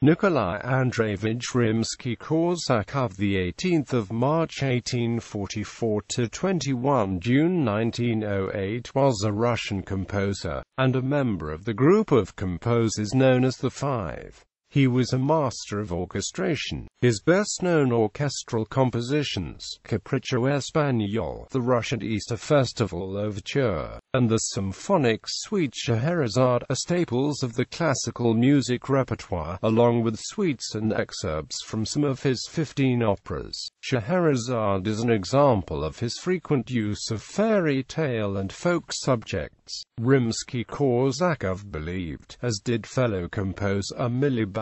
Nikolai Andreyevich Rimsky-Korsakov, the 18th of March 1844 to 21 June 1908, was a Russian composer and a member of the group of composers known as the Five. He was a master of orchestration. His best-known orchestral compositions, Capriccio Espagnol, the Russian Easter Festival Overture, and the symphonic suite Scheherazade, are staples of the classical music repertoire, along with suites and excerpts from some of his 15 operas. Scheherazade is an example of his frequent use of fairy tale and folk subjects. Rimsky-Korsakov believed, as did fellow composer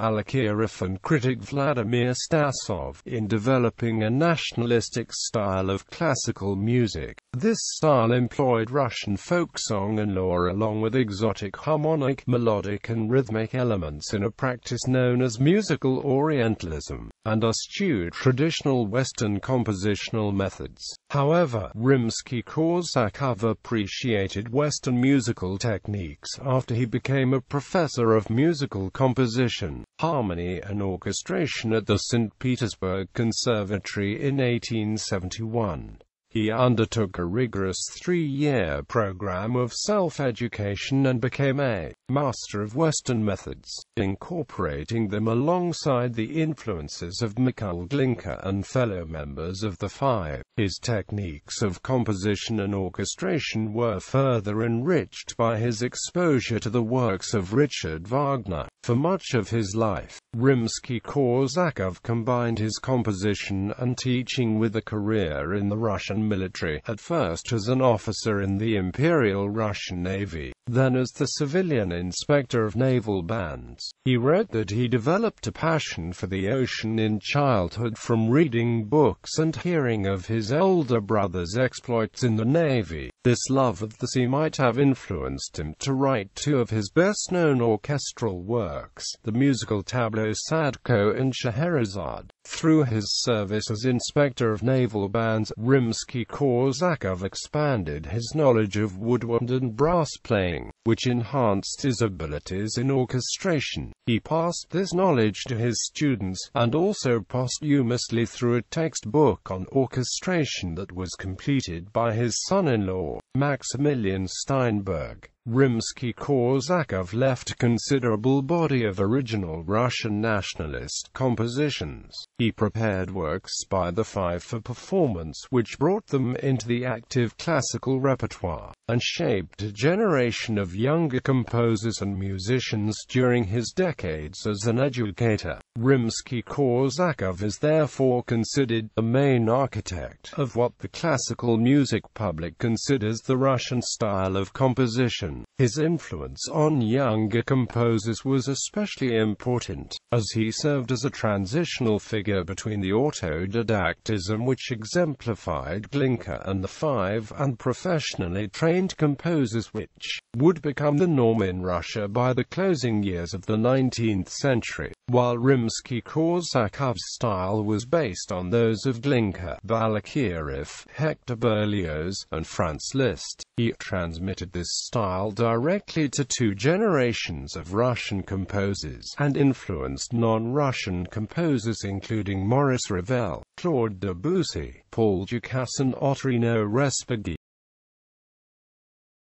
Balakirov and critic Vladimir Stasov, in developing a nationalistic style of classical music. This style employed Russian folk song and lore along with exotic harmonic, melodic and rhythmic elements in a practice known as musical Orientalism, and eschewed traditional Western compositional methods. However, Rimsky-Korsakov appreciated Western musical techniques after he became a professor of musical composition, harmony and orchestration at the Saint Petersburg Conservatory in 1871. He undertook a rigorous 3-year program of self-education and became a master of Western methods, incorporating them alongside the influences of Mikhail Glinka and fellow members of the Five. His techniques of composition and orchestration were further enriched by his exposure to the works of Richard Wagner. For much of his life, Rimsky-Korsakov combined his composition and teaching with a career in the Russian military, at first as an officer in the Imperial Russian Navy, then as the civilian inspector of naval bands. He wrote that he developed a passion for the ocean in childhood from reading books and hearing of his older brother's exploits in the Navy. This love of the sea might have influenced him to write two of his best-known orchestral works, the musical tableaux Sadko and Scheherazade. Through his service as inspector of naval bands, Rimsky-Korsakov expanded his knowledge of woodwind and brass playing, which enhanced his abilities in orchestration. He passed this knowledge to his students, and also posthumously through a textbook on orchestration that was completed by his son-in-law, Maximilian Steinberg. Rimsky-Korsakov left a considerable body of original Russian nationalist compositions. He prepared works by the Five for performance which brought them into the active classical repertoire, and shaped a generation of younger composers and musicians during his decades as an educator. Rimsky-Korsakov is therefore considered the main architect of what the classical music public considers the Russian style of composition. His influence on younger composers was especially important, as he served as a transitional figure between the autodidactism which exemplified Glinka and the Five and professionally trained composers which would become the norm in Russia by the closing years of the 19th century. While Rimsky-Korsakov's style was based on those of Glinka, Balakirov, Hector Berlioz, and Franz Liszt, he transmitted this style directly to two generations of Russian composers, and influenced non-Russian composers including Maurice Ravel, Claude Debussy, Paul Dukas and Ottorino Respighi.